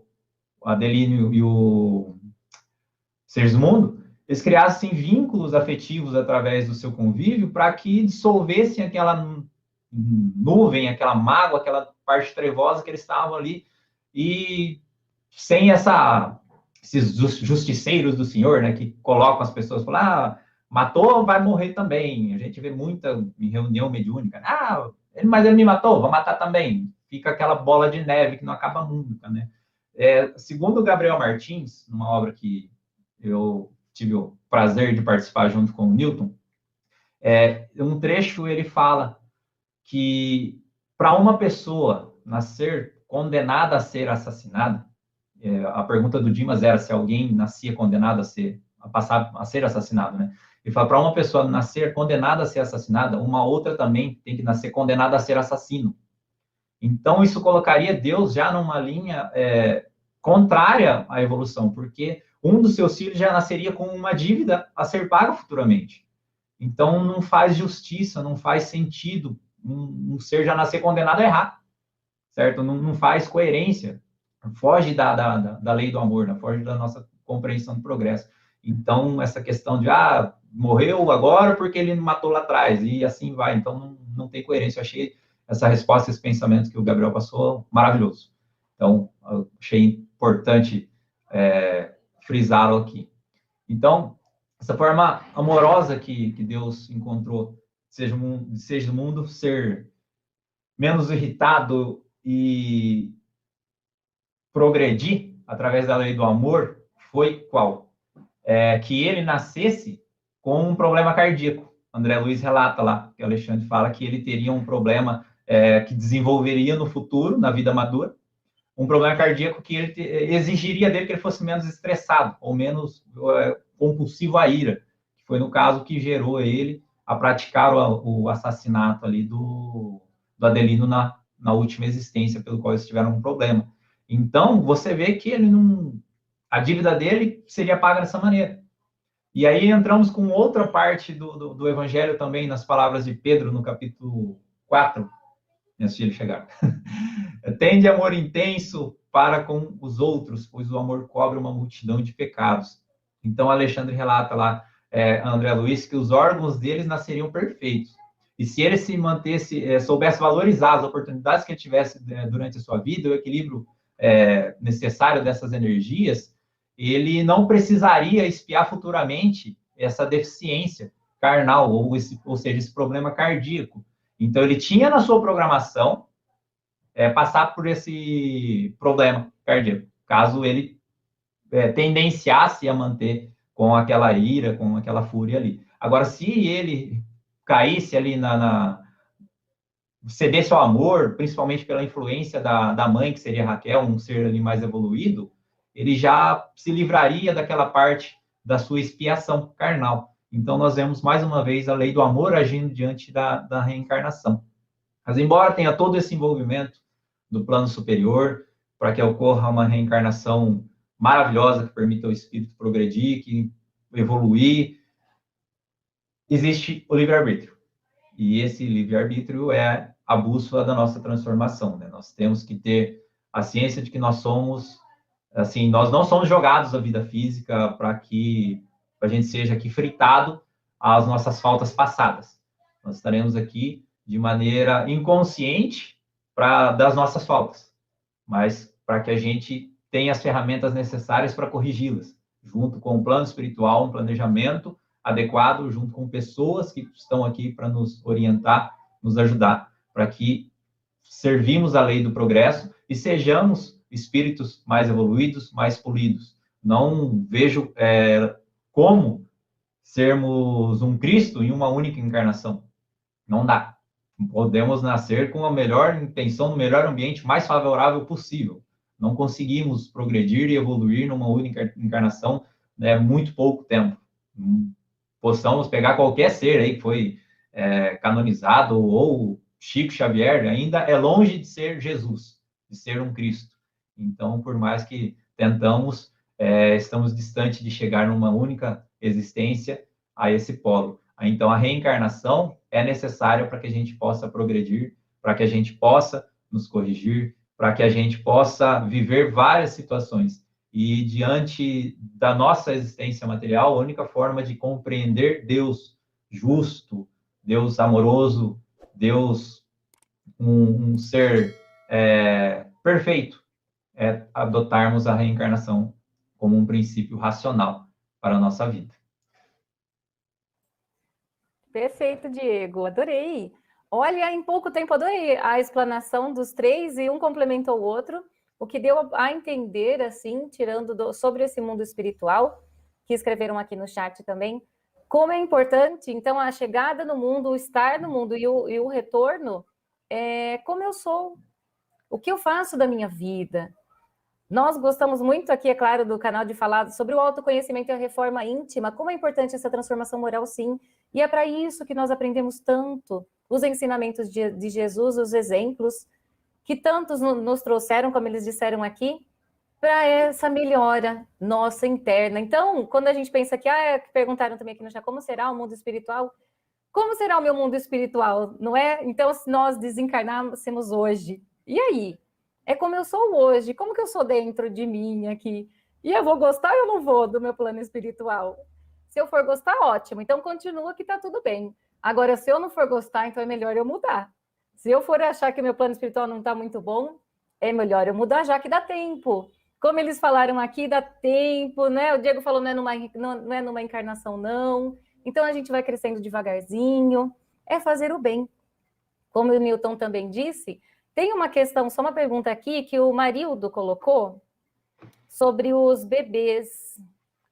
Adelino e o Segismundo, eles criassem vínculos afetivos através do seu convívio para que dissolvessem aquela nuvem, aquela mágoa, aquela parte trevosa que eles estavam ali, e sem esses justiceiros do Senhor, né, que colocam as pessoas, falam, matou, vai morrer também. A gente vê muita em reunião mediúnica, mas ele me matou, vou matar também. Fica aquela bola de neve que não acaba nunca, né? Segundo Gabriel Martins, numa obra que eu tive o prazer de participar junto com o Newton, um trecho ele fala que para uma pessoa nascer condenada a ser assassinada, a pergunta do Dimas era se alguém nascia condenado a ser assassinado, né? Ele fala, para uma pessoa nascer condenada a ser assassinada, uma outra também tem que nascer condenada a ser assassino. Então, isso colocaria Deus já numa linha contrária à evolução, porque um dos seus filhos já nasceria com uma dívida a ser paga futuramente. Então, não faz justiça, não faz sentido um ser já nascer condenado a errar, certo? Não faz coerência, foge da lei do amor, né? Foge da nossa compreensão do progresso. Então, essa questão de, morreu agora porque ele matou lá atrás, e assim vai. Então, não tem coerência. Eu achei essa resposta, esse pensamento que o Gabriel passou, maravilhoso. Então, eu achei importante frisá-lo aqui. Então, essa forma amorosa que Deus encontrou, seja do mundo, ser menos irritado e progredir através da lei do amor, foi qual? Que ele nascesse com um problema cardíaco. André Luiz relata lá, que o Alexandre fala que ele teria um problema que desenvolveria no futuro, na vida madura, um problema cardíaco que ele exigiria dele que ele fosse menos estressado, ou menos compulsivo à ira, que foi no caso que gerou ele a praticar o assassinato ali do Adelino na última existência, pelo qual eles tiveram um problema. Então, você vê que a dívida dele seria paga dessa maneira. E aí entramos com outra parte do Evangelho também, nas palavras de Pedro, no capítulo 4. Minhas filhas chegaram. Tende amor intenso para com os outros, pois o amor cobre uma multidão de pecados. Então, Alexandre relata lá, André Luiz, que os órgãos deles nasceriam perfeitos. E se ele se mantesse, soubesse valorizar as oportunidades que ele tivesse durante a sua vida, o equilíbrio necessário dessas energias, ele não precisaria expiar futuramente essa deficiência carnal, ou seja, esse problema cardíaco. Então, ele tinha na sua programação passar por esse problema cardíaco, caso ele tendenciasse a manter com aquela ira, com aquela fúria ali. Agora, se ele caísse ali cedesse ao amor, principalmente pela influência da mãe, que seria Raquel, um ser ali mais evoluído, ele já se livraria daquela parte da sua expiação carnal. Então, nós vemos mais uma vez a lei do amor agindo diante da reencarnação. Mas, embora tenha todo esse envolvimento do plano superior, para que ocorra uma reencarnação maravilhosa, que permita ao espírito progredir, que evoluir, existe o livre-arbítrio. E esse livre-arbítrio é a bússola da nossa transformação, né? Nós temos que ter a ciência de que nós somos, assim, nós não somos jogados à vida física para que a gente seja aqui fritado às nossas faltas passadas. Nós estaremos aqui de maneira inconsciente das nossas faltas, mas para que a gente tenha as ferramentas necessárias para corrigi-las, junto com o plano espiritual, um planejamento adequado, junto com pessoas que estão aqui para nos orientar, nos ajudar, para que servimos a lei do progresso e sejamos espíritos mais evoluídos, mais polidos. Não vejo como sermos um Cristo em uma única encarnação. Não dá. Podemos nascer com a melhor intenção, no melhor ambiente mais favorável possível. Não conseguimos progredir e evoluir numa única encarnação, né, muito pouco tempo. Possamos pegar qualquer ser aí que foi canonizado, ou Chico Xavier, ainda é longe de ser Jesus, de ser um Cristo. Então, por mais que tentamos, estamos distante de chegar numa única existência a esse polo. Então, a reencarnação é necessária para que a gente possa progredir, para que a gente possa nos corrigir, para que a gente possa viver várias situações. E diante da nossa existência material, a única forma de compreender Deus justo, Deus amoroso, Deus um ser perfeito, é adotarmos a reencarnação como um princípio racional para a nossa vida. Perfeito, Diego, adorei. Olha, em pouco tempo adorei a explanação dos três e um complementou o outro, o que deu a entender, assim, tirando sobre esse mundo espiritual, que escreveram aqui no chat também, como é importante, então, a chegada no mundo, o estar no mundo e o retorno, como eu sou, o que eu faço da minha vida. Nós gostamos muito aqui, é claro, do canal de falar sobre o autoconhecimento e a reforma íntima, como é importante essa transformação moral, sim, e é para isso que nós aprendemos tanto os ensinamentos de Jesus, os exemplos, que tantos nos trouxeram, como eles disseram aqui, para essa melhora nossa interna. Então, quando a gente pensa que, perguntaram também aqui no chat, como será o mundo espiritual? Como será o meu mundo espiritual, não é? Então, se nós desencarnássemos hoje, e aí? É como eu sou hoje, como que eu sou dentro de mim aqui? E eu vou gostar ou eu não vou do meu plano espiritual? Se eu for gostar, ótimo, então continua que tá tudo bem. Agora, se eu não for gostar, então é melhor eu mudar. Se eu for achar que o meu plano espiritual não tá muito bom, é melhor eu mudar, já que dá tempo. Como eles falaram aqui, dá tempo, né? O Diego falou, não é numa encarnação, não. Então, a gente vai crescendo devagarzinho, é fazer o bem. Como o Newton também disse, tem uma questão, só uma pergunta aqui, que o Marildo colocou sobre os bebês.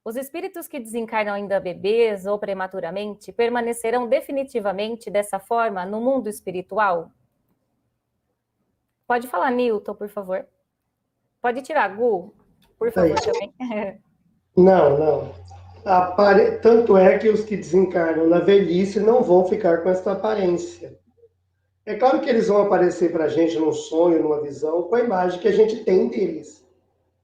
Os espíritos que desencarnam ainda bebês ou prematuramente permanecerão definitivamente dessa forma no mundo espiritual? Pode falar, Newton, por favor. Pode tirar, Gu, por favor, também. Não. Tanto é que os que desencarnam na velhice não vão ficar com essa aparência. É claro que eles vão aparecer para a gente num sonho, numa visão, com a imagem que a gente tem deles.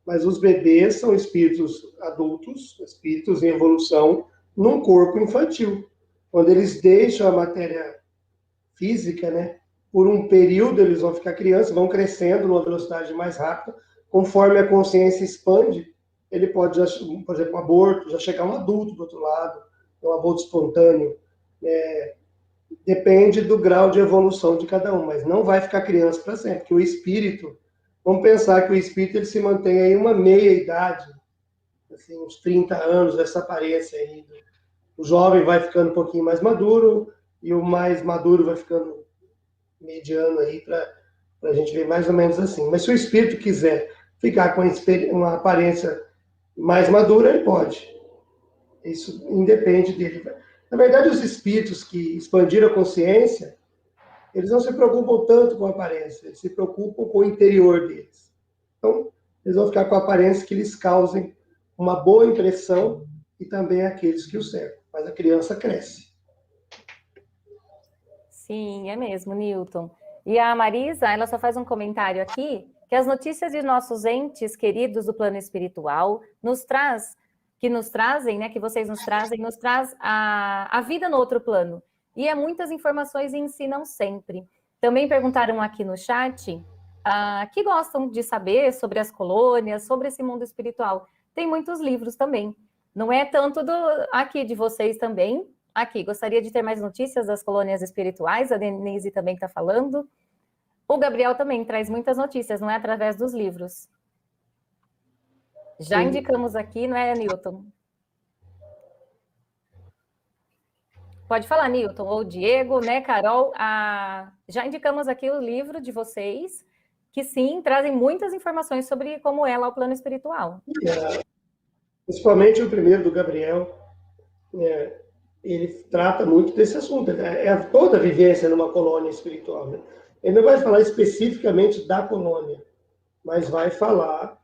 Mas os bebês são espíritos adultos, espíritos em evolução, num corpo infantil. Quando eles deixam a matéria física, né, por um período eles vão ficar crianças, vão crescendo numa velocidade mais rápida, conforme a consciência expande, ele pode, por exemplo, um aborto, já chegar um adulto do outro lado, um aborto espontâneo, depende do grau de evolução de cada um, mas não vai ficar criança para sempre, porque o espírito, vamos pensar que o espírito ele se mantém aí uma meia-idade, assim, uns 30 anos, essa aparência aí. O jovem vai ficando um pouquinho mais maduro, e o mais maduro vai ficando mediano aí, para a gente ver mais ou menos assim. Mas se o espírito quiser ficar com uma aparência mais madura, ele pode. Isso independe dele. Na verdade, os espíritos que expandiram a consciência, eles não se preocupam tanto com a aparência, eles se preocupam com o interior deles. Então, eles vão ficar com a aparência que lhes causem uma boa impressão e também aqueles que o cercam. Mas a criança cresce. Sim, é mesmo, Newton. E a Marisa, ela só faz um comentário aqui, que as notícias de nossos entes queridos do plano espiritual que vocês nos traz a vida no outro plano. E é muitas informações e ensinam sempre. Também perguntaram aqui no chat que gostam de saber sobre as colônias, sobre esse mundo espiritual. Tem muitos livros também. Não é tanto aqui de vocês também. Aqui, gostaria de ter mais notícias das colônias espirituais, a Denise também está falando. O Gabriel também traz muitas notícias, não é através dos livros. Já indicamos aqui, não é, Newton? Pode falar, Newton, ou Diego, né, Carol? Já indicamos aqui o livro de vocês, que sim, trazem muitas informações sobre como é lá o plano espiritual. Principalmente o primeiro do Gabriel. ele trata muito desse assunto. É toda a vivência numa colônia espiritual, né? Ele não vai falar especificamente da colônia, mas vai falar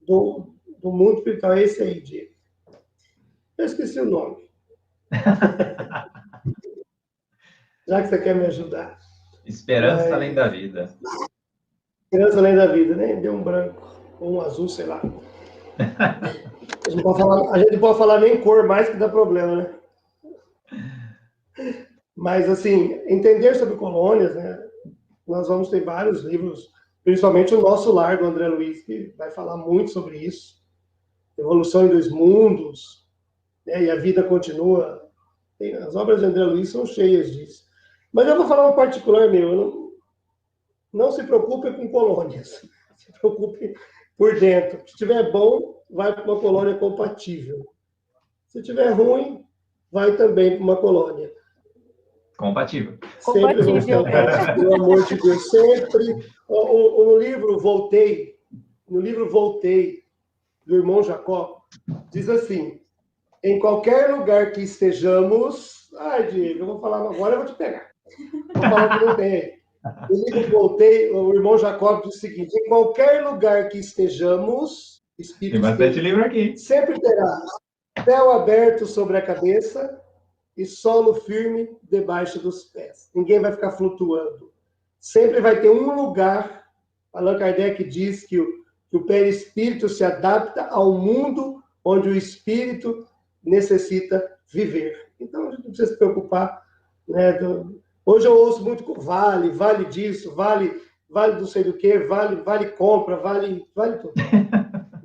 do mundo espiritual. É esse aí, Diego. Eu esqueci o nome. Já que você quer me ajudar. Esperança além da vida. Esperança além da vida, né? Deu um branco, ou um azul, sei lá. A gente não pode falar nem cor mais, que dá problema, né? Mas, assim, entender sobre colônias, né? Nós vamos ter vários livros, principalmente o Nosso Lar, do André Luiz, que vai falar muito sobre isso. Evolução dos mundos, né? E a vida continua. As obras de André Luiz são cheias disso. Mas eu vou falar um particular meu. Não se preocupe com colônias. Se preocupe por dentro. Se estiver bom, vai para uma colônia compatível. Se estiver ruim, vai também para uma colônia. Compatível. Sempre vamos tentar, pelo amor de Deus, sempre. No livro Voltei, do irmão Jacó, diz assim: em qualquer lugar que estejamos. Ai, Diego, eu vou falar agora, eu vou te pegar. Vou falar o que não tem. No livro Voltei, o irmão Jacó diz o seguinte: em qualquer lugar que estejamos, Tem bastante livro aqui. sempre terá céu aberto sobre a cabeça e solo firme debaixo dos pés. Ninguém vai ficar flutuando. Sempre vai ter um lugar. Allan Kardec diz que o perispírito se adapta ao mundo onde o espírito necessita viver. Então, a gente não precisa se preocupar, né? Hoje eu ouço muito vale disso, vale não sei do que, vale compra, vale tudo.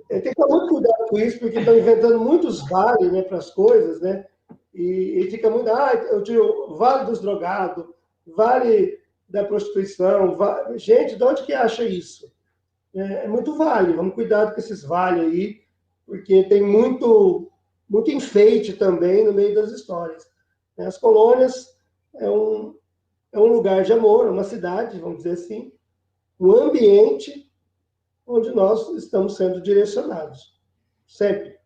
Tem que tomar muito cuidado com isso, porque estão inventando muitos vale, né, para as coisas, né? E fica muito, eu tiro vale dos drogados, vale da prostituição, gente, de onde que acha isso? É muito vale, vamos cuidar com esses vale aí, porque tem muito enfeite também no meio das histórias. As colônias é um lugar de amor, uma cidade, vamos dizer assim, um ambiente onde nós estamos sendo direcionados, sempre.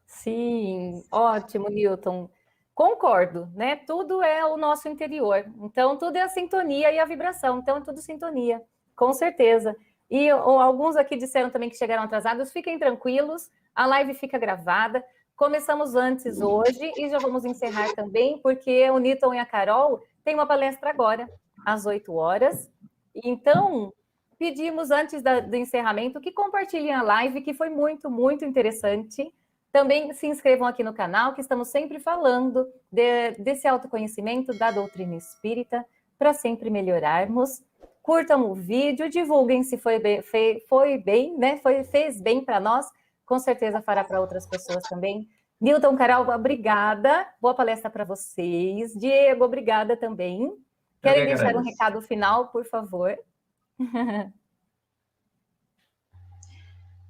Sim, ótimo, Newton. Concordo, né? Tudo é o nosso interior. Então, tudo é a sintonia e a vibração. Então, é tudo sintonia, com certeza. E alguns aqui disseram também que chegaram atrasados. Fiquem tranquilos, a live fica gravada. Começamos antes hoje e já vamos encerrar também, porque o Newton e a Carol têm uma palestra agora, às 8 horas. Então, pedimos antes do encerramento que compartilhem a live, que foi muito, muito interessante. Também se inscrevam aqui no canal, que estamos sempre falando desse autoconhecimento da doutrina espírita, para sempre melhorarmos. Curtam o vídeo, divulguem se foi bem, né? Fez bem para nós, com certeza fará para outras pessoas também. Newton, Carol, obrigada. Boa palestra para vocês. Diego, obrigada também. Querem deixar um recado final, por favor?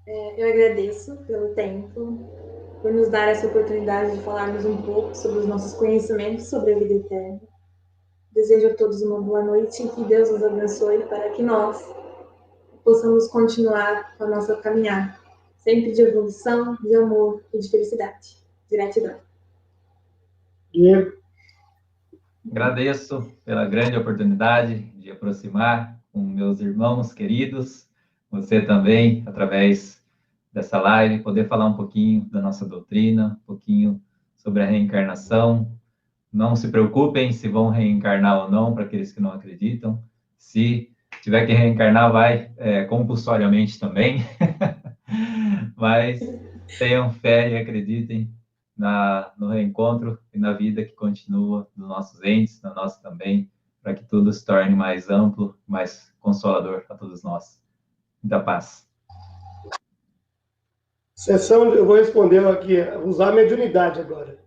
Eu agradeço pelo tempo, por nos dar essa oportunidade de falarmos um pouco sobre os nossos conhecimentos sobre a vida eterna. Desejo a todos uma boa noite e que Deus nos abençoe para que nós possamos continuar com a nossa caminhada, sempre de evolução, de amor e de felicidade. De gratidão. Diego. Agradeço pela grande oportunidade de aproximar com meus irmãos queridos, você também, através dessa live, poder falar um pouquinho da nossa doutrina, um pouquinho sobre a reencarnação. Não se preocupem se vão reencarnar ou não, para aqueles que não acreditam. Se tiver que reencarnar, vai compulsoriamente também. Mas tenham fé e acreditem no reencontro e na vida que continua dos nossos entes, na nossa também, para que tudo se torne mais amplo, mais consolador a todos nós. Muita paz. Eu vou responder aqui, usar a mediunidade agora.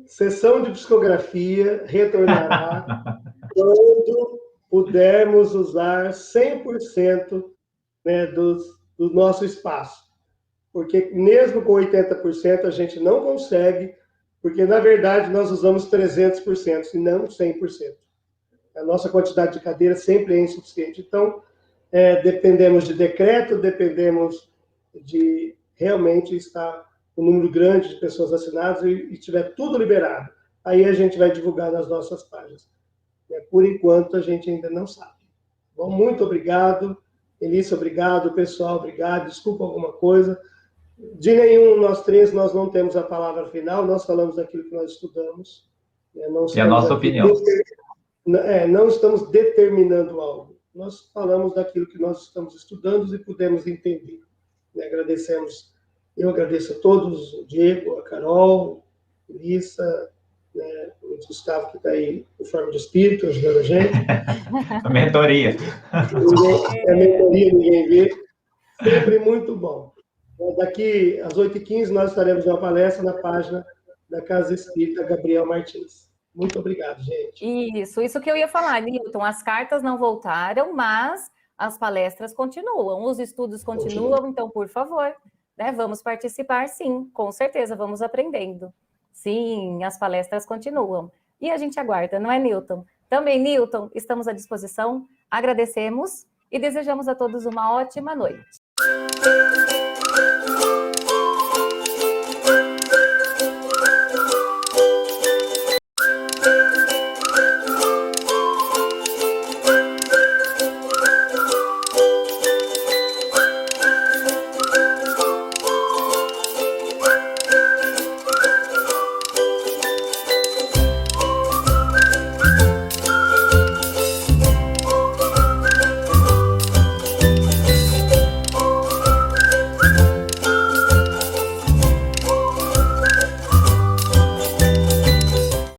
Sessão de psicografia retornará quando pudermos usar 100%, né, do nosso espaço. Porque mesmo com 80% a gente não consegue, porque na verdade nós usamos 300% e não 100%. A nossa quantidade de cadeiras sempre é insuficiente. Então, dependemos de decreto, dependemos de realmente estar um número grande de pessoas vacinadas e tiver tudo liberado, aí a gente vai divulgar nas nossas páginas. Por enquanto, a gente ainda não sabe. Bom, muito obrigado. Elissa, obrigado. Pessoal, obrigado. Desculpa alguma coisa. De nenhum nós três, nós não temos a palavra final, nós falamos daquilo que nós estudamos. Não e a nossa opinião. Não estamos determinando algo. Nós falamos daquilo que nós estamos estudando e pudemos entender. Agradecemos, eu agradeço a todos, o Diego, a Carol, a Elissa, o Gustavo, que está aí em forma de espírito, ajudando a gente. A mentoria. A mentoria, ninguém vê. Sempre muito bom. Daqui às 8h15, nós estaremos numa palestra na página da Casa Espírita Gabriel Martins. Muito obrigado, gente. Isso que eu ia falar, Newton. As cartas não voltaram, mas as palestras continuam, os estudos continuam, então, por favor, vamos participar, sim, com certeza, vamos aprendendo. Sim, as palestras continuam. E a gente aguarda, não é, Newton? Também, Newton, estamos à disposição, agradecemos e desejamos a todos uma ótima noite.